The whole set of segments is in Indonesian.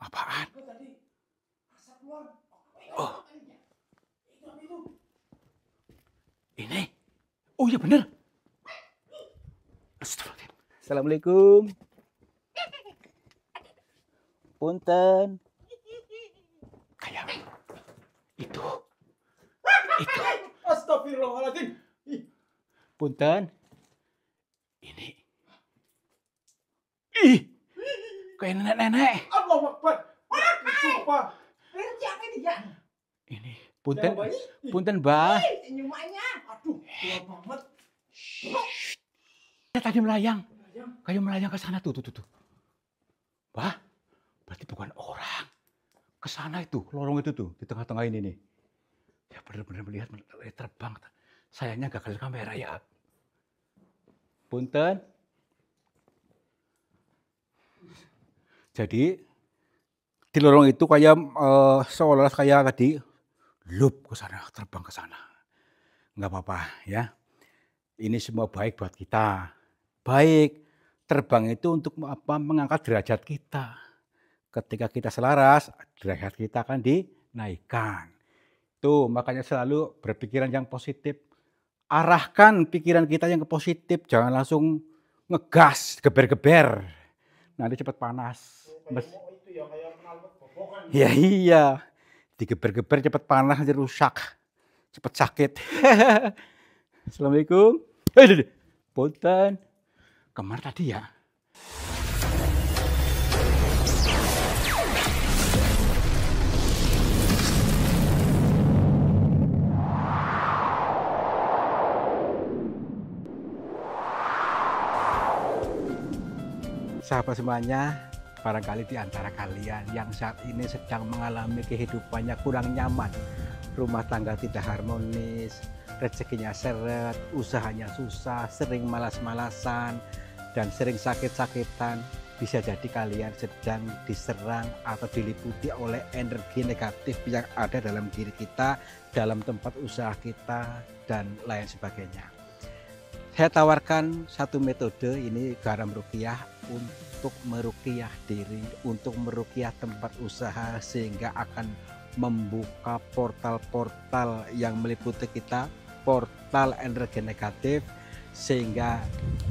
Apaan? Oh. Ini. Oh iya bener. Assalamualaikum. Punten. Kayak itu. Astagfirullahaladzim. Punten. Ini. Ih. Kayak nenek-nenek. Allahu Akbar. Sumpah. Ini. Punten. Punten, Mbah. Nyumanya. Aduh, tua banget. Tadi melayang. Kayak melayang ke sana tuh. Bah, berarti bukan orang. Ke sana itu, lorong itu tuh, di tengah-tengah ini nih. Ya benar-benar melihat terbang. Sayangnya gagal kamera ya. Punten. Jadi di lorong itu kayak seolah kayak tadi loop ke sana, terbang ke sana. Nggak apa-apa ya. Ini semua baik buat kita. Baik, terbang itu untuk apa? Mengangkat derajat kita. Ketika kita selaras, derajat kita akan dinaikkan. Tuh, makanya selalu berpikiran yang positif. Arahkan pikiran kita yang ke positif, jangan langsung ngegas, geber-geber. Nanti cepat panas. Itu ya kayak knalpot bobokan. Ya iya, digeber-geber cepat panas nanti rusak, cepat sakit. Assalamualaikum. Punten. Kemana tadi ya? Sahabat semuanya, barangkali di antara kalian yang saat ini sedang mengalami kehidupannya kurang nyaman, rumah tangga tidak harmonis, rezekinya seret, usahanya susah, sering malas-malasan, dan sering sakit-sakitan, bisa jadi kalian sedang diserang atau diliputi oleh energi negatif yang ada dalam diri kita, dalam tempat usaha kita, dan lain sebagainya. Saya tawarkan satu metode, ini garam ruqyah, untuk meruqyah diri, untuk meruqyah tempat usaha, sehingga akan membuka portal-portal yang meliputi kita, portal energi negatif, sehingga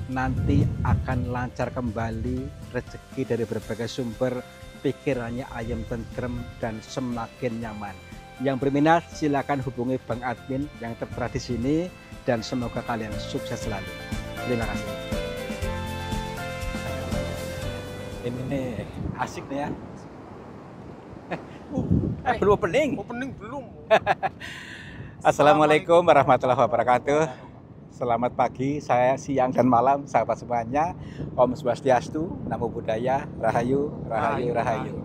nanti akan lancar kembali rezeki dari berbagai sumber, pikirannya ayam tentrem dan semakin nyaman. Yang berminat silakan hubungi Bang Admin yang tertera di sini, dan semoga kalian sukses selalu. Terima kasih. Ini nih asik nih ya. Belum opening. Opening belum. Assalamualaikum warahmatullahi wabarakatuh. Selamat pagi, saya siang dan malam, sahabat semuanya. Om Swastiastu, Namo Buddhaya, Rahayu, Rahayu, Rahayu.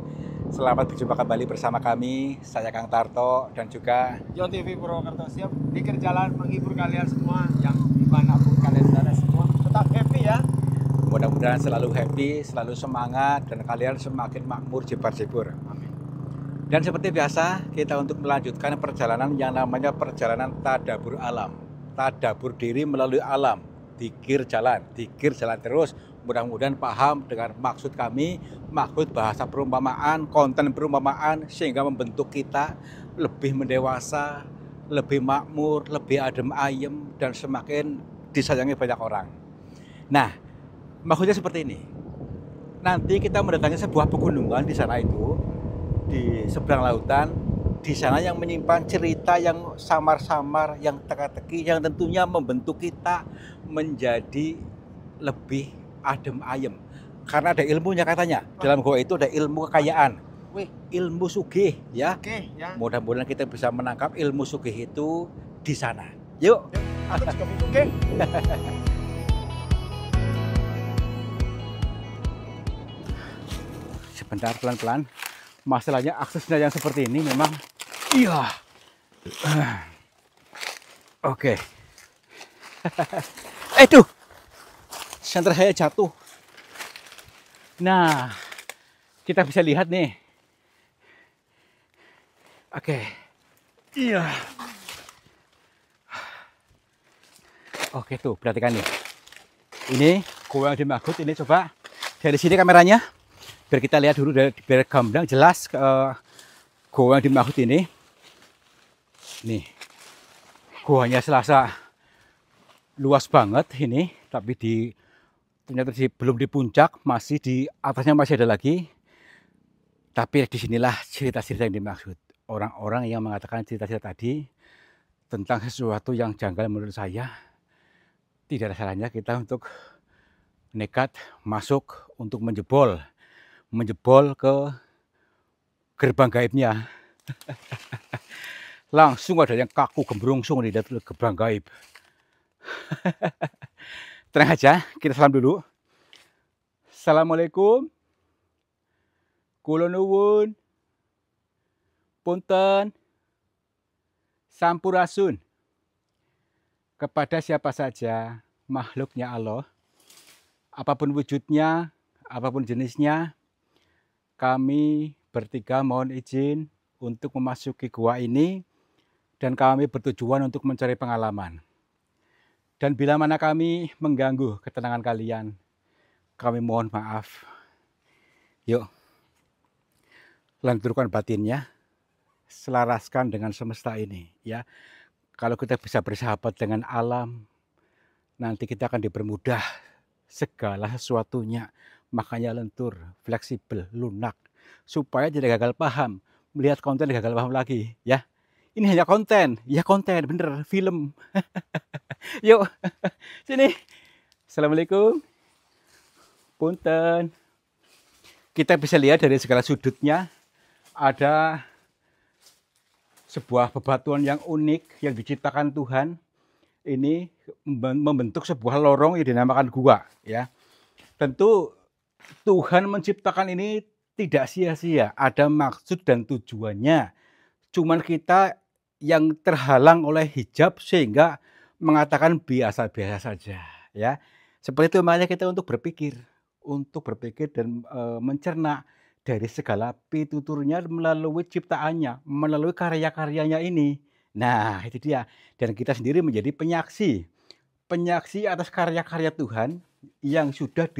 Selamat berjumpa kembali bersama kami, saya Kang Tarto dan juga Yon TV Purwokerto siap pikir jalan menghibur kalian semua yang dimanapun kalian berada semua. Tetap happy ya. Mudah-mudahan selalu happy, selalu semangat, dan kalian semakin makmur, jebar-jebur. Amin. Dan seperti biasa, kita untuk melanjutkan perjalanan yang namanya perjalanan tadabur alam. Tadabur diri melalui alam, dikir jalan terus. Mudah-mudahan paham dengan maksud kami, maksud bahasa perumpamaan, konten perumpamaan, sehingga membentuk kita lebih mendewasa, lebih makmur, lebih adem ayem, dan semakin disayangi banyak orang. Nah, maksudnya seperti ini. Nanti kita mendatangi sebuah pegunungan di sana itu, di seberang lautan, di sana yang menyimpan cerita yang samar-samar, yang teka-teki, yang tentunya membentuk kita menjadi lebih adem ayem. Karena ada ilmunya katanya. Dalam goa itu ada ilmu kekayaan. Ilmu sugih ya. Oke, ya. Mudah-mudahan kita bisa menangkap ilmu sugih itu di sana. Yuk. Aku juga oke. Sebentar, pelan-pelan. Masalahnya aksesnya yang seperti ini memang iya. Oke. Tuh. Senter saya jatuh. Nah, kita bisa lihat nih. Oke. Iya. Oke tuh, perhatikan nih. Ini goa yang dimaksud ini, coba dari sini kameranya. Biar kita lihat dulu, biar gamblang jelas goa yang dimaksud ini. Nih, goanya Selasa luas banget ini, tapi ternyata belum di puncak, masih di atasnya masih ada lagi. Tapi disinilah cerita-cerita yang dimaksud. Orang-orang yang mengatakan cerita-cerita tadi tentang sesuatu yang janggal menurut saya, tidak ada salahnya kita untuk nekat masuk untuk menjebol ke gerbang gaibnya. Langsung ada yang kaku gembrungsung di dalam gerbang gaib. Tenang aja, kita salam dulu. Assalamualaikum. Kula nuwun. Punten. Sampurasun. Kepada siapa saja makhluknya Allah, apapun wujudnya, apapun jenisnya, kami bertiga mohon izin untuk memasuki gua ini, dan kami bertujuan untuk mencari pengalaman. Dan bila mana kami mengganggu ketenangan kalian, kami mohon maaf. Yuk, lenturkan batinnya, selaraskan dengan semesta ini, ya. Kalau kita bisa bersahabat dengan alam, nanti kita akan dipermudah segala sesuatunya. Makanya lentur, fleksibel, lunak, supaya tidak gagal paham. Melihat konten gagal paham lagi, ya. Ini hanya konten, ya konten, bener, film. Yuk, sini. Assalamualaikum. Punten. Kita bisa lihat dari segala sudutnya, ada sebuah bebatuan yang unik yang diciptakan Tuhan. Ini membentuk sebuah lorong yang dinamakan gua, ya. Tentu Tuhan menciptakan ini tidak sia-sia, ada maksud dan tujuannya. Cuman kita yang terhalang oleh hijab sehingga mengatakan biasa-biasa saja, ya. Seperti itu, makanya kita untuk berpikir dan mencerna dari segala pituturnya melalui ciptaannya, melalui karya-karyanya ini. Nah, itu dia. Dan kita sendiri menjadi penyaksi atas karya-karya Tuhan yang sudah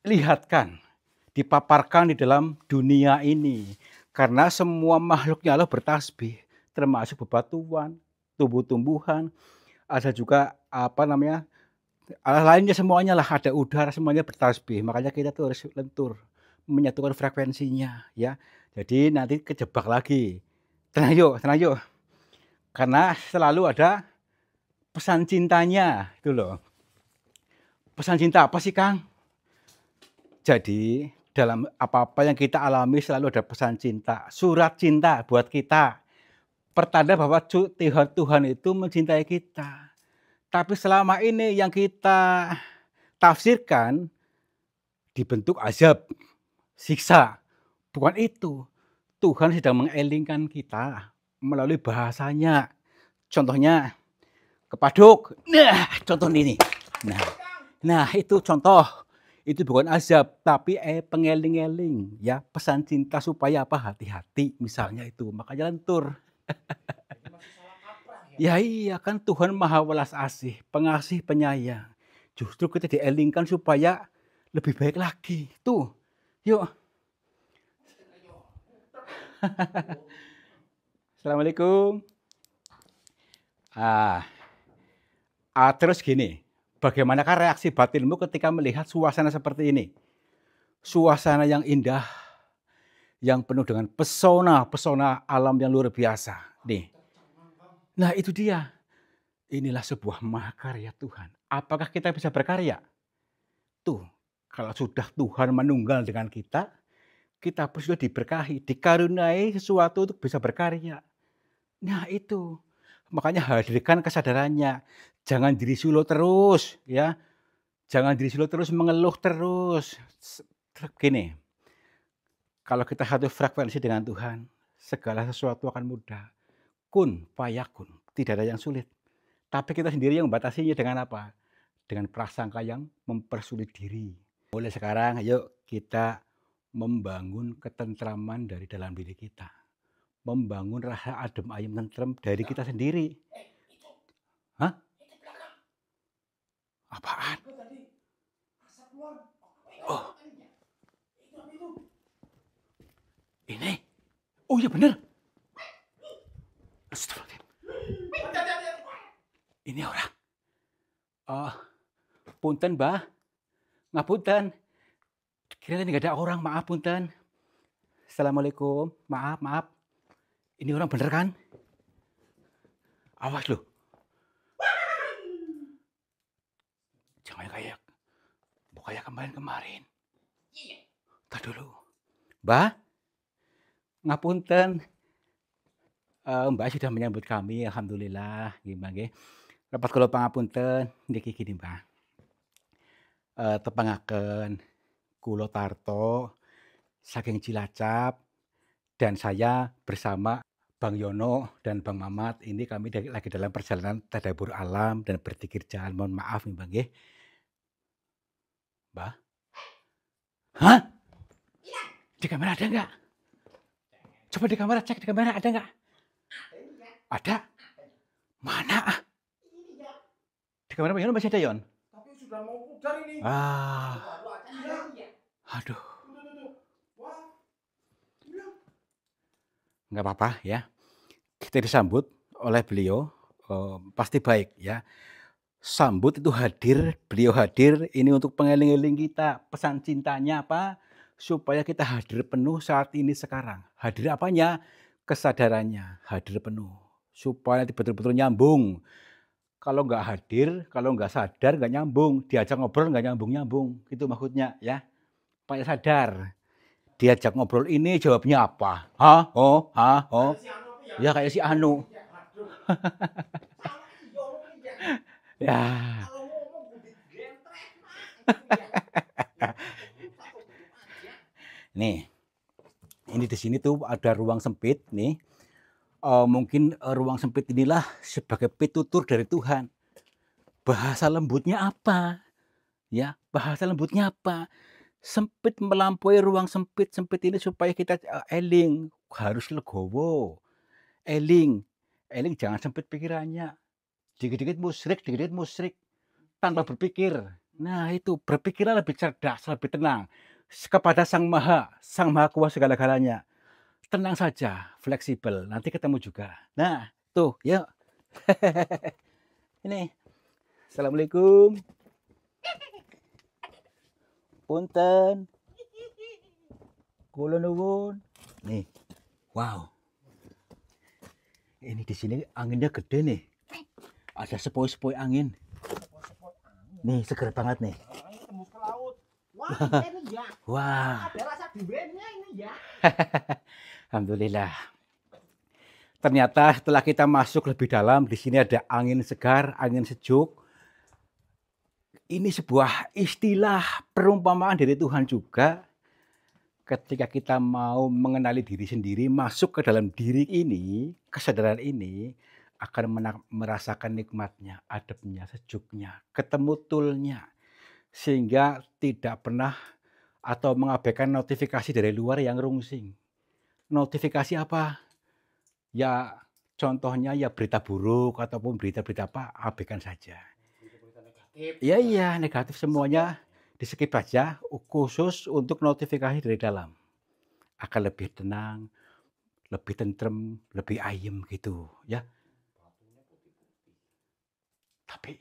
dilihatkan, dipaparkan di dalam dunia ini. Karena semua makhluknya Allah bertasbih, termasuk bebatuan, tumbuh-tumbuhan, ada juga Allah lainnya semuanya lah, ada udara, semuanya bertasbih. Makanya kita tuh harus lentur, menyatukan frekuensinya, ya. Jadi nanti kejebak lagi. Tenang yuk. Karena selalu ada pesan cintanya, itu loh. Pesan cinta apa sih, Kang? Jadi dalam apa-apa yang kita alami selalu ada pesan cinta, surat cinta buat kita. Pertanda bahwa Tuhan itu mencintai kita. Tapi selama ini yang kita tafsirkan dibentuk azab, siksa. Bukan itu. Tuhan sedang mengelingkan kita melalui bahasanya. Contohnya kepaduk. Nah, contoh ini. Nah, itu contoh. Itu bukan azab, tapi pengeling-eling, ya, pesan cinta supaya apa? Hati-hati, misalnya itu. Makanya lentur. Ya iya, kan Tuhan Maha Welas Asih, pengasih, penyayang. Justru kita dielingkan supaya lebih baik lagi. Tuh, yuk. Assalamualaikum. Terus gini, bagaimanakah reaksi batinmu ketika melihat suasana seperti ini? Suasana yang indah, yang penuh dengan pesona alam yang luar biasa. Nih. Nah, itu dia. Inilah sebuah mahakarya Tuhan. Apakah kita bisa berkarya? Tuh, kalau sudah Tuhan menunggal dengan kita pun sudah diberkahi, dikaruniai sesuatu untuk bisa berkarya. Nah, itu. Makanya hadirkan kesadarannya. Jangan diri silo terus, ya. Jangan diri silo terus, mengeluh terus. Gini, kalau kita satu frekuensi dengan Tuhan, segala sesuatu akan mudah. Kun fayakun, tidak ada yang sulit. Tapi kita sendiri yang membatasinya dengan apa? Dengan prasangka yang mempersulit diri. Mulai sekarang, yuk kita membangun ketentraman dari dalam diri kita. Membangun rasa adem ayem tentrem dari kita sendiri. Hah? Apaan? Oh. ya bener. Astagfirullahaladzim. Ini orang. Oh, punten, Mbah. Ngapunten. Kira-kira nggak ada orang, maaf punten. Assalamualaikum, maaf. Ini orang bener kan? Awas loh. Jangan kayak kemarin. Tar dulu. Mbah, ngapunten. Mbak sudah menyambut kami, alhamdulillah. Gimana nggih? Rapat kula pangapunten niki gini, Mbah. Tepangaken kula Tarto saking Cilacap dan saya bersama Bang Yono dan Bang Mamat ini kami lagi dalam perjalanan tadabbur alam dan berzikir jalan. Mohon maaf nih, Bang nggih. Mbah? Hah? Di kamera ada nggak? Coba di kamera cek, di kamera ada nggak? Ada? Mana? Di kamera Bang Yono masih ada, Yon? Tapi sudah mau pudar ini. Aduh. Nggak apa-apa ya. Kita disambut oleh beliau, pasti baik ya. Sambut itu hadir, beliau hadir ini untuk pengeling-eling kita. Pesan cintanya apa? Supaya kita hadir penuh saat ini sekarang. Hadir apanya? Kesadarannya, hadir penuh. Supaya nanti betul-betul nyambung. Kalau nggak hadir, kalau nggak sadar nggak nyambung. Diajak ngobrol nggak nyambung-nyambung. Itu maksudnya ya. Supaya sadar. Diajak ngobrol ini jawabnya apa? Hah? Oh? Hah? Oh? Ya kayak si Anu. Ya. Nih. Ini di sini tuh ada ruang sempit nih. Mungkin ruang sempit inilah sebagai pitutur dari Tuhan. Bahasa lembutnya apa? Ya, bahasa lembutnya apa? Sempit melampaui ruang sempit ini supaya kita eling, harus legowo. Eling jangan sempit pikirannya. Dikit-dikit musyrik tanpa berpikir. Nah, itu berpikirlah lebih cerdas, lebih tenang kepada Sang Maha Kuasa segala-galanya. Tenang saja, fleksibel. Nanti ketemu juga. Nah, tuh, yuk. Ini. Assalamualaikum. Punten. Kula nuwun. Nih. Wow. Ini di sini anginnya gede nih. Ada sepoi-sepoi angin. Nih, seger banget nih. Tembus ke laut. Wah, ini ya. Wah. Ada rasa duriannya ini ya. Alhamdulillah. Ternyata setelah kita masuk lebih dalam, di sini ada angin segar, angin sejuk. Ini sebuah istilah perumpamaan dari Tuhan juga. Ketika kita mau mengenali diri sendiri, masuk ke dalam diri ini, kesadaran ini, akan merasakan nikmatnya, adabnya, sejuknya, ketemu tulnya. Sehingga tidak pernah atau mengabaikan notifikasi dari luar yang rungsing. Notifikasi apa? Ya contohnya ya berita buruk ataupun berita-berita apa, abaikan saja. Iya, negatif semuanya di skip aja, khusus untuk notifikasi dari dalam. Akan lebih tenang, lebih tentrem, lebih ayem gitu ya. Tapi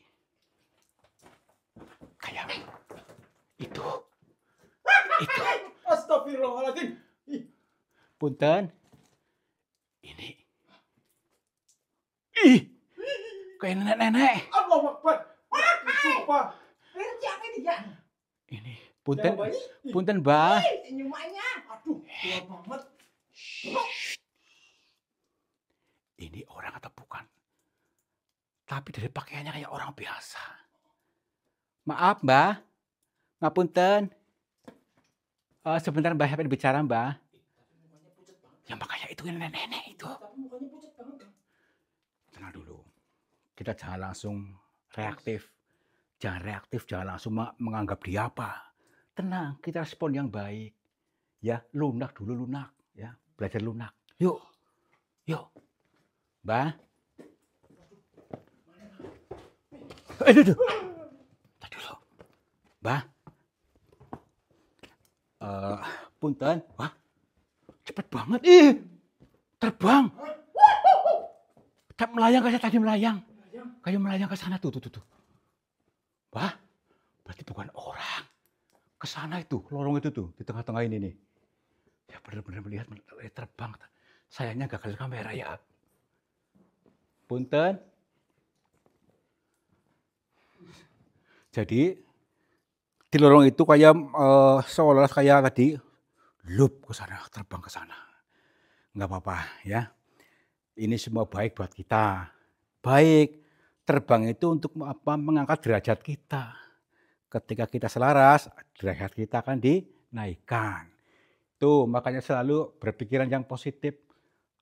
kayak itu. Astagfirullahaladzim. Punten. Ini. Ih. Kayak nenek-nenek. Allahu Akbar. Sumpah. Ini. Punten, Mbah. Senyumannya. Aduh, tua banget. Ini orang atau bukan? Tapi dari pakaiannya kayak orang biasa. Maaf, Mbah. Ngapunten. Sebentar, Mbah, saya bicara, Mbah. Yang pakainya itu nenek-nenek itu. Tenang dulu. Kita jangan langsung reaktif. Jangan langsung menganggap dia apa. Tenang, kita respon yang baik. Ya, lunak dulu, ya. Belajar lunak. Yuk. Mbah. Aduh. Tadi dulu. Mbah. Punten. Wah, cepet banget. Terbang. Melayang kayak tadi melayang. Kayak melayang ke sana tuh. Wah, berarti bukan orang. Ke sana itu, lorong itu tuh, di tengah-tengah ini nih. Ya benar-benar melihat terbang. Sayangnya gagal kamera ya. Punten. Jadi di lorong itu kayak seolah-olah kayak tadi loop ke sana, terbang ke sana. Nggak apa-apa ya. Ini semua baik buat kita. Baik, terbang itu untuk apa? Mengangkat derajat kita. Ketika kita selaras, derajat kita akan dinaikkan. Tuh, makanya selalu berpikiran yang positif.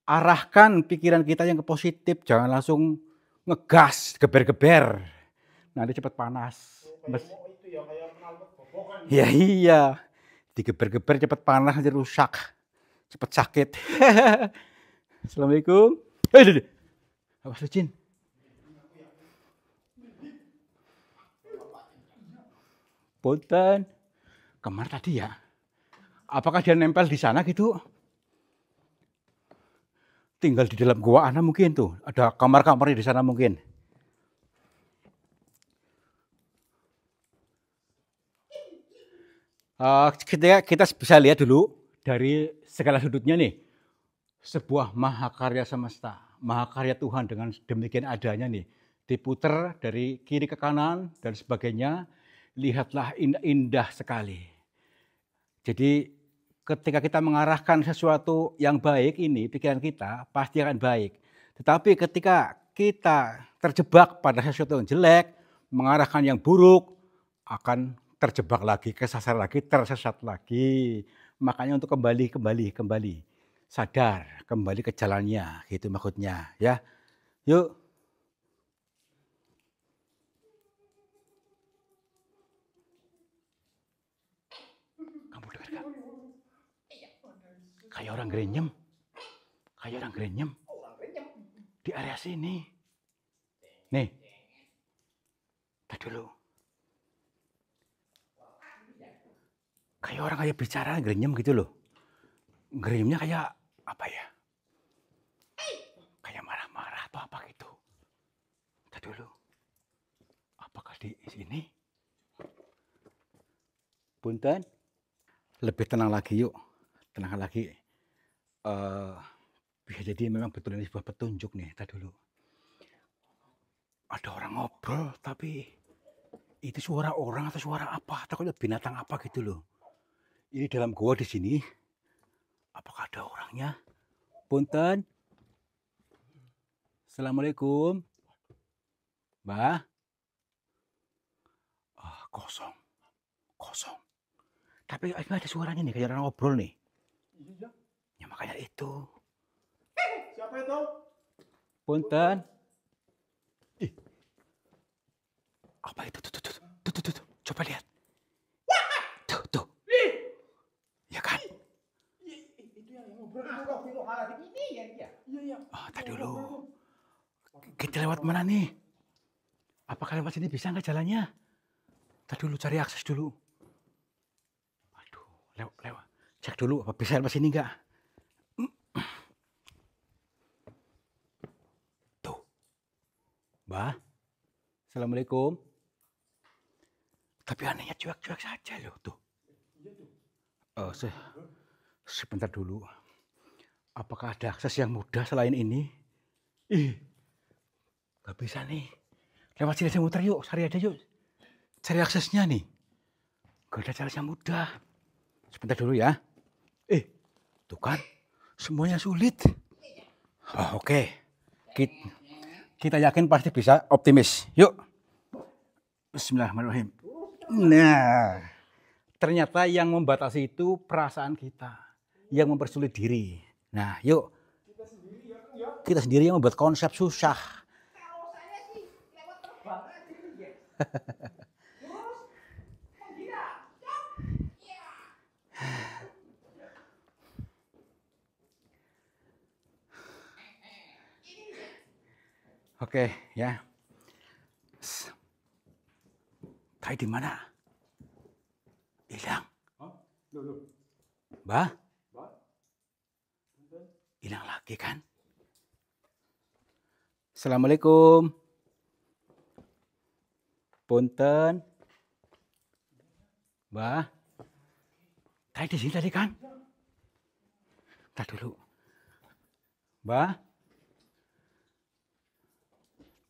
Arahkan pikiran kita yang ke positif, jangan langsung ngegas, geber-geber. Nanti cepat panas. Ya iya, digeber-geber cepat panas, nanti rusak, cepat sakit. Assalamualaikum. Awas lu, Jin. Punten. Kemana tadi ya? Apakah dia nempel di sana gitu? Tinggal di dalam gua ana mungkin tuh. Ada kamar-kamarnya di sana mungkin. Kita bisa lihat dulu dari segala sudutnya nih. Sebuah mahakarya semesta, mahakarya Tuhan dengan demikian adanya nih. Diputer dari kiri ke kanan dan sebagainya. Lihatlah indah sekali. Jadi ketika kita mengarahkan sesuatu yang baik ini, pikiran kita pasti akan baik. Tetapi ketika kita terjebak pada sesuatu yang jelek, mengarahkan yang buruk, akan terjebak lagi, kesasar lagi, tersesat lagi. Makanya untuk kembali. Sadar, kembali ke jalannya, gitu maksudnya. Ya, yuk. Kamu dengar gak? Kayak orang gerenyem. Di area sini. Nih. Tadi dulu. Kayak orang kayak bicara gerenyem gitu loh. Gerenyemnya kayak apa ya? Kayak marah-marah atau apa gitu. Tadi dulu. Apakah di sini? Punten. Lebih tenang lagi yuk. Tenang lagi. Bisa jadi memang betul ini sebuah petunjuk nih. Tadi dulu. Ada orang ngobrol tapi itu suara orang atau suara apa? Takutnya binatang apa gitu loh. Ini dalam gua di sini. Apakah ada orangnya? Punten. Assalamualaikum. Mbah. Kosong. Tapi ini ada suaranya nih, kayak orang ngobrol nih. Ya makanya itu. Siapa itu? Punten. Apa itu? Tuh. Coba lihat. Tuh. Ya kan? Itu yang ngobrol itu malah begini ya dia. Iya. Tadi dulu. Kita lewat mana nih? Apakah lewat sini bisa nggak jalannya? Tadi dulu cari akses dulu. Aduh, lewat. Cek dulu apa bisa lewat sini nggak? Tuh. Mbah. Assalamualaikum. Tapi anehnya cuek-cuek saja loh tuh. Sebentar dulu. Apakah ada akses yang mudah selain ini? Gak bisa nih. Lewat sini aja muter yuk, cari aja yuk. Cari aksesnya nih. Gak ada cara yang mudah. Sebentar dulu ya. Tuh kan, semuanya sulit. Oke. Kita yakin pasti bisa, optimis. Yuk. Bismillahirrahmanirrahim. Nah, ternyata yang membatasi itu perasaan kita. Yang mempersulit diri. Nah, yuk. Kita sendiri yang membuat konsep susah. Kalau saya sih lewat terbang aja ya. Terus menggila. Ya. Oke, ya. Kai di mana? Hilang. Mbah? Hilang lagi kan? Assalamualaikum. Punten. Mbah. Tadi di sini tadi kan? Entar dulu. Mbah.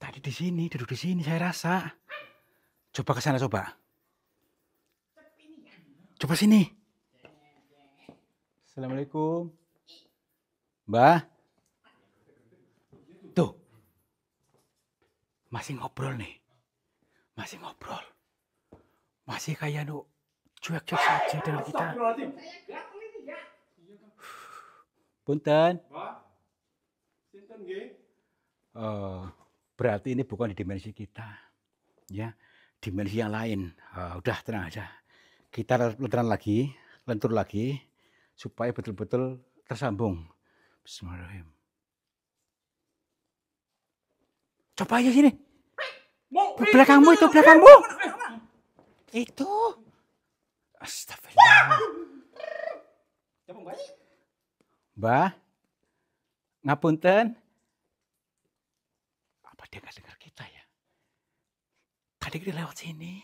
Tadi di sini, duduk di sini saya rasa. Coba ke sana coba. Coba sini. Assalamualaikum. Mbah. Tuh. Masih ngobrol nih. Masih ngobrol. Masih kayak cuek-cuek saja dengan kita. Punten. Berarti ini bukan di dimensi kita. Ya, dimensi yang lain. Udah tenang aja. Kita lentur lagi supaya betul-betul tersambung. Bismillahirrahmanirrahim. Coba aja sini. Belakangmu itu, belakangmu. Itu. Astagfirullah. Mbah. Ngapunten. Apa dia nggak dengar kita ya? Tadi kita lewat sini.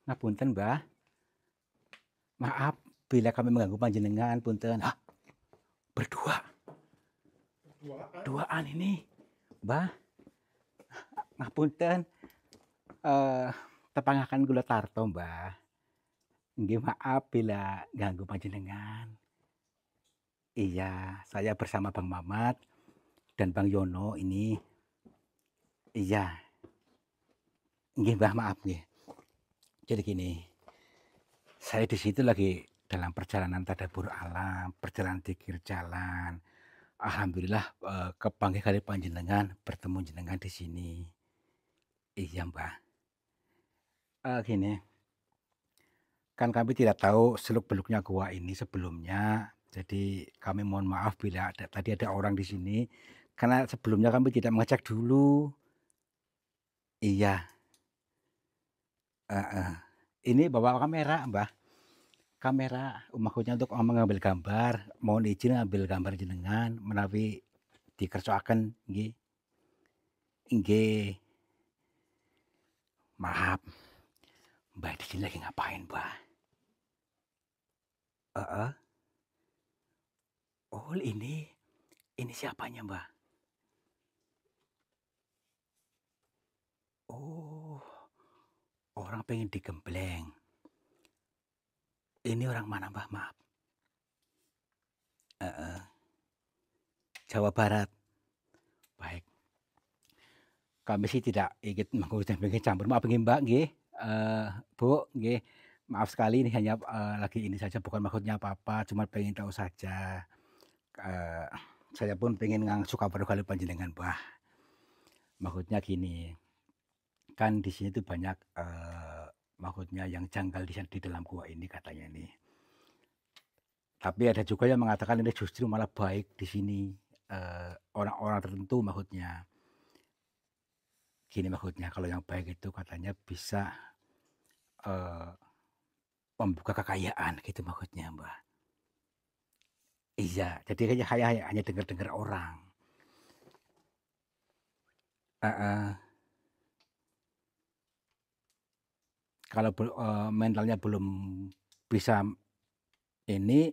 Ngapunten, Mbah. Maaf bila kami mengganggu panjenengan, punten. Berdua. Duaan ini, Mbah. Ngapunten. Tepangaken kula tarto, Mbah. Nggih maaf bila ganggu panjenengan. Iya, saya bersama Bang Mamat dan Bang Yono ini. Iya. Nggih, Mbah, maaf nggih. Jadi gini. Saya di situ lagi dalam perjalanan tadabbur alam, perjalanan dzikir jalan. Alhamdulillah kepanggih kali panjenengan, bertemu jenengan di sini. Iya, Mbah. Gini. Kan kami tidak tahu seluk-beluknya gua ini sebelumnya. Jadi kami mohon maaf bila tadi ada orang di sini karena sebelumnya kami tidak mengecek dulu. Iya. Ini bawa kamera, Mbah. Kamera maksudnya untuk mengambil gambar. Mohon izin ngambil gambar jenengan menawi dikersoaken nggih. Nggih. Maaf. Mbah di sini lagi ngapain, Mbah? Oh, ini siapanya, Mbah? Oh, orang pengen digembleng. Ini orang mana, Mbah? Maaf. Jawa Barat. Baik. Kami sih tidak ingin campur. Maaf nggih, Mbak nggih. Bu nggih. Maaf sekali ini hanya lagi ini saja, bukan maksudnya apa-apa, cuma pengen tahu saja. Saya pun pengen suka kali panjenengan, Mbah. Maksudnya gini. Kan di sini tuh banyak maksudnya yang janggal di dalam gua ini katanya nih. Tapi ada juga yang mengatakan ini justru malah baik di sini orang-orang tertentu maksudnya. Gini maksudnya kalau yang baik itu katanya bisa membuka kekayaan gitu maksudnya, Mbah. Iya, jadi hanya dengar-dengar orang. Kalau mentalnya belum bisa ini,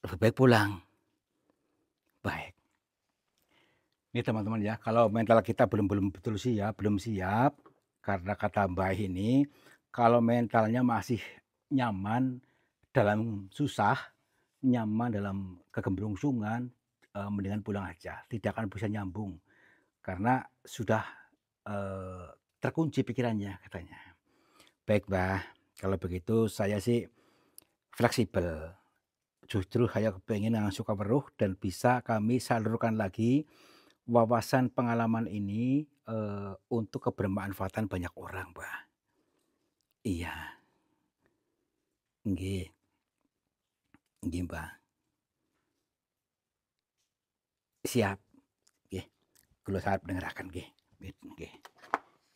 lebih baik pulang. Baik. Ini teman-teman ya, kalau mental kita belum betul belum siap, karena kata Mbah ini, kalau mentalnya masih nyaman dalam susah, nyaman dalam kegemblungsungan, mendingan pulang aja, tidak akan bisa nyambung. Karena sudah terkunci pikirannya katanya. Baik, Mbah, kalau begitu saya sih fleksibel. Justru saya kepengen suka weruh dan bisa kami salurkan lagi wawasan pengalaman ini untuk kebermanfaatan banyak orang, Mbah. Iya. Nggih. Nggih, Mbah. Siap. Nggih. Kula sarep dengeraken nggih. Nggih.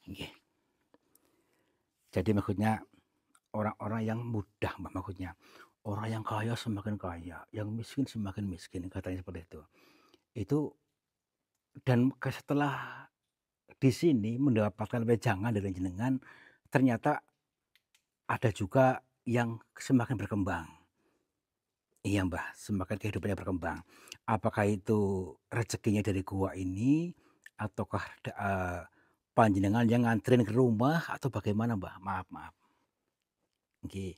Nggih. Jadi maksudnya orang-orang yang mudah, Mbah, maksudnya. orang yang kaya semakin kaya, yang miskin semakin miskin, katanya seperti itu. Itu dan setelah di sini mendapatkan wejangan dari jenengan, ternyata ada juga yang semakin berkembang. Iya, Mbah, semakin kehidupannya berkembang. Apakah itu rezekinya dari gua ini ataukah panjenengan yang nganterin ke rumah atau bagaimana, Mbah? Maaf maaf. Nggih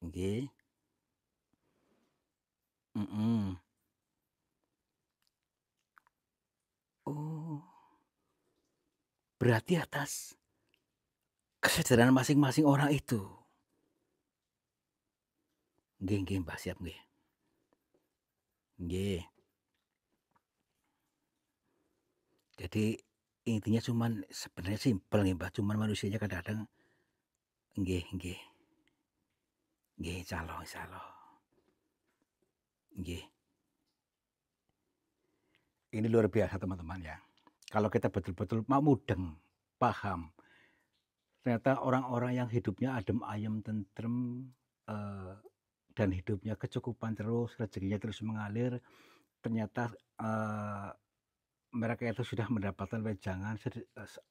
nggih, mhm. Oh, berarti atas kesadaran masing-masing orang itu? Nggih nggih, Mbah, siap nggih. Nggih. Jadi intinya cuman sebenarnya simpel nih, Mbah, cuman manusianya kadang-kadang nggih nggih nggih, insyaallah insyaallah. Nggih. Ini luar biasa teman-teman ya. Kalau kita betul-betul mau mudeng, paham, ternyata orang-orang yang hidupnya adem ayem, tentrem, eee, dan hidupnya kecukupan terus, rezekinya terus mengalir, ternyata, mereka itu sudah mendapatkan wejangan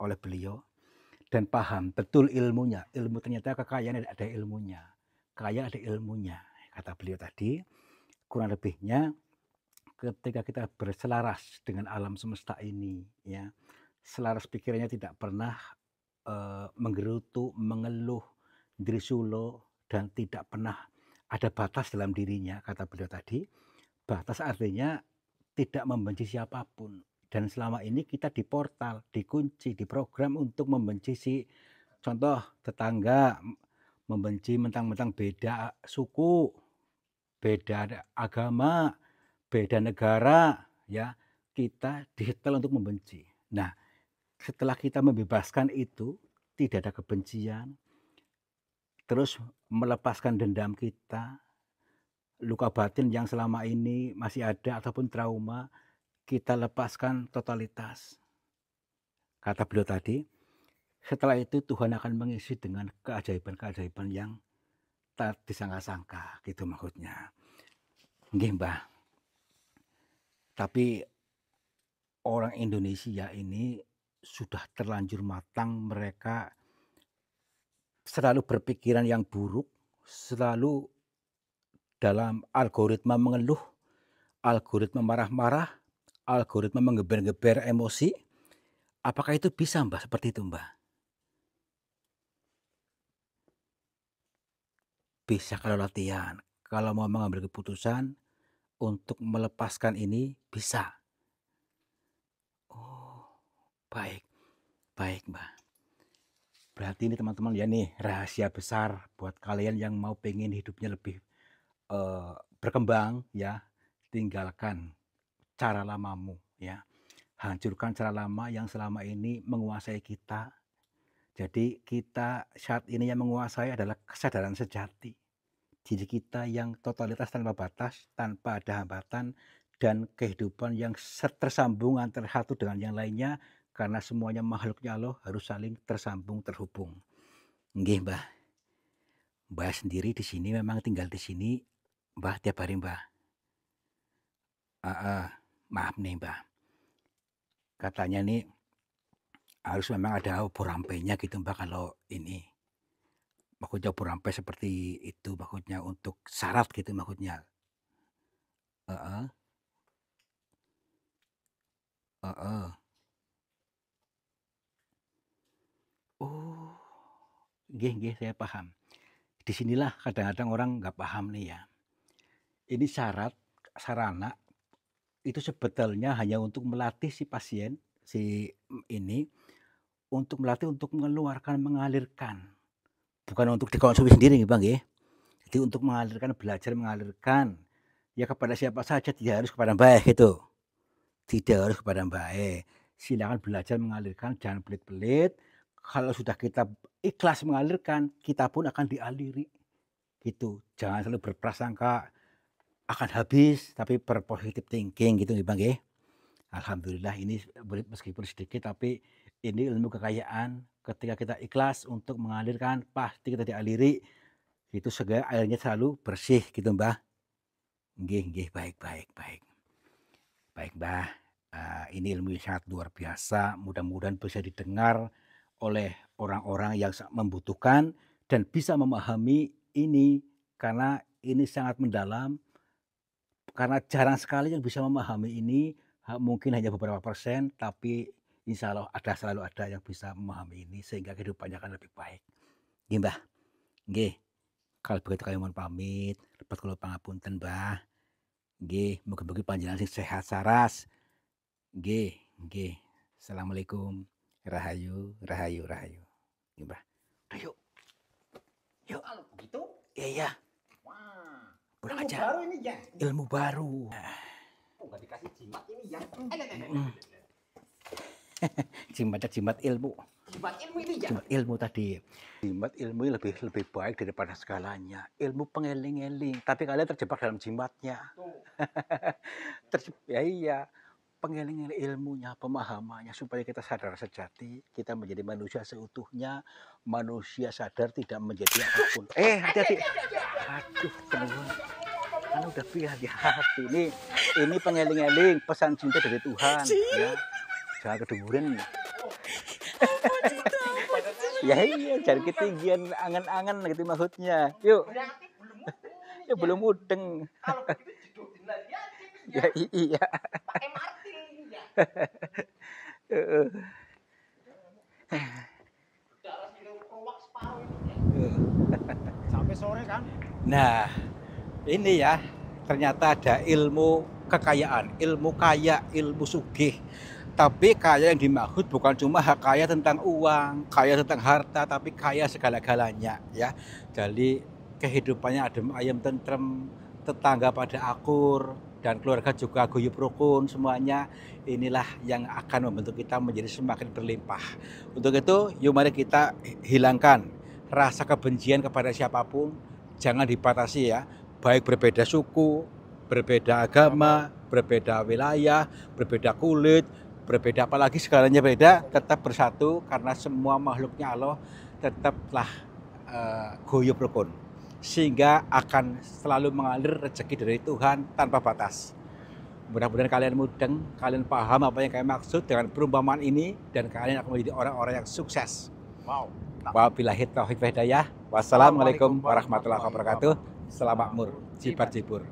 oleh beliau dan paham betul ilmunya. Ilmu ternyata kekayaan ada ilmunya, kaya ada ilmunya, kata beliau tadi. Kurang lebihnya ketika kita berselaras dengan alam semesta ini ya, selaras pikirannya tidak pernah, menggerutu, mengeluh, drisulo, dan tidak pernah ada batas dalam dirinya, kata beliau tadi. Batas artinya tidak membenci siapapun, dan selama ini kita diportal, dikunci, diprogram untuk membenci contoh tetangga, membenci mentang-mentang beda suku, beda agama, beda negara, ya, kita disetel untuk membenci. Nah, setelah kita membebaskan itu, tidak ada kebencian, terus melepaskan dendam kita, luka batin yang selama ini masih ada ataupun trauma, kita lepaskan totalitas. Kata beliau tadi, setelah itu Tuhan akan mengisi dengan keajaiban-keajaiban yang tak disangka-sangka, gitu maksudnya. Nggih, Mbah. Tapi orang Indonesia ini sudah terlanjur matang, mereka selalu berpikiran yang buruk, selalu dalam algoritma mengeluh, algoritma marah-marah, algoritma menggeber-geber emosi. Apakah itu bisa, Mbah, seperti itu, Mbah? Bisa kalau latihan, kalau mau mengambil keputusan untuk melepaskan ini bisa. Oh, baik baik, Mbah. Berarti ini teman-teman ya nih rahasia besar buat kalian yang mau pengen hidupnya lebih, berkembang ya, tinggalkan cara lamamu ya. Hancurkan cara lama yang selama ini menguasai kita. Jadi kita saat ini yang menguasai adalah kesadaran sejati. Diri kita yang totalitas tanpa batas, tanpa ada hambatan, dan kehidupan yang tersambung antara satu dengan yang lainnya, karena semuanya makhluknya Allah harus saling tersambung, terhubung. Nggih, Mbah. Mbah sendiri di sini memang tinggal di sini, Mbah, tiap hari, Mbah? Heeh. Maaf nih, Mbah. Katanya nih harus memang ada obor rampainya gitu, Mbah, kalau ini. Maksudnya obor rampai seperti itu maksudnya untuk syarat gitu maksudnya. Heeh heeh. Oh, nggih nggih, saya paham. Di sinilah kadang-kadang orang nggak paham nih ya. Ini syarat, sarana itu sebetulnya hanya untuk melatih si pasien, si ini, untuk melatih untuk mengeluarkan, mengalirkan, bukan untuk dikonsumsi sendiri nggih, Bang, nggih. Jadi untuk mengalirkan, belajar mengalirkan, ya kepada siapa saja, tidak harus kepada Mbah gitu, tidak harus kepada Mbah. Silakan belajar mengalirkan, jangan pelit-pelit. Kalau sudah kita ikhlas mengalirkan, kita pun akan dialiri, gitu. Jangan selalu berprasangka akan habis, tapi berpositif thinking gitu nggih, Bang, nggih. Alhamdulillah ini meskipun sedikit tapi ini ilmu kekayaan ketika kita ikhlas untuk mengalirkan pasti kita dialiri Itu segala airnya selalu bersih gitu Mbah. Nggih, baik. Baik Mbah, ini ilmu yang sangat luar biasa, mudah-mudahan bisa didengar oleh orang-orang yang membutuhkan dan bisa memahami ini, karena ini sangat mendalam, karena jarang sekali yang bisa memahami ini, mungkin hanya beberapa persen, tapi insya Allah selalu ada yang bisa memahami ini, sehingga kehidupannya akan lebih baik. Nggih Mbah, nggih. Kalau begitu kami mohon pamit, lepas kula pangapunten Mbah. Nggih, mugi-mugi panjenengan sing sehat saras. Nggih. Assalamualaikum. Rahayu. Nggih Mbah. Udah yuk. Kalau begitu, Iya. wah, Pulang ilmu aja. baru ini ya. Ilmu baru. Oh, nggak dikasih jimat ini ya. Jimat ilmu. Jimat ilmu ini ya. Jimat ilmu tadi. Jimat ilmu lebih baik daripada segalanya. Ilmu pengeling-eling, tapi kalian terjebak dalam jimatnya. Ya iya. Pengeling-eling ilmunya, pemahamannya, supaya kita sadar sejati, kita menjadi manusia seutuhnya, manusia sadar tidak menjadi apapun. Hati-hati. Aduh, teman. Kan udah hati-hati. Ini pengeling-eling, pesan cinta dari Tuhan. Ya. Jangan keduburan. Ya iya, jangan ketinggian angan-angan gitu maksudnya. Yuk. Berarti belum mudeng. Ya belum mudeng. Kalau begitu jodohin lagi aja. Ya iya. Pakai martil ini ya. Darah sini keruak separuh ini ya. Sampai sore kan? Nah, ini ya, ternyata ada ilmu kekayaan, ilmu kaya, ilmu sugih. Tapi kaya yang dimaksud bukan cuma kaya tentang uang, kaya tentang harta, tapi kaya segala-galanya ya. Jadi kehidupannya adem ayem tentrem, tetangga pada akur, dan keluarga juga guyup rukun semuanya. Inilah yang akan membentuk kita menjadi semakin berlimpah. Untuk itu, yuk mari kita hilangkan rasa kebencian kepada siapapun. Jangan dibatasi ya, baik berbeda suku, berbeda agama, berbeda wilayah, berbeda kulit, berbeda apalagi segalanya beda, tetap bersatu karena semua makhluknya Allah tetaplah guyup rukun, sehingga akan selalu mengalir rezeki dari Tuhan tanpa batas. Mudah-mudahan kalian mudeng, kalian paham apa yang kami maksud dengan perumpamaan ini, dan kalian akan menjadi orang-orang yang sukses. Wow. Wabillahi taufiq wal hidayah. Wassalamualaikum warahmatullahi wabarakatuh. Salam makmur, jibar jibur.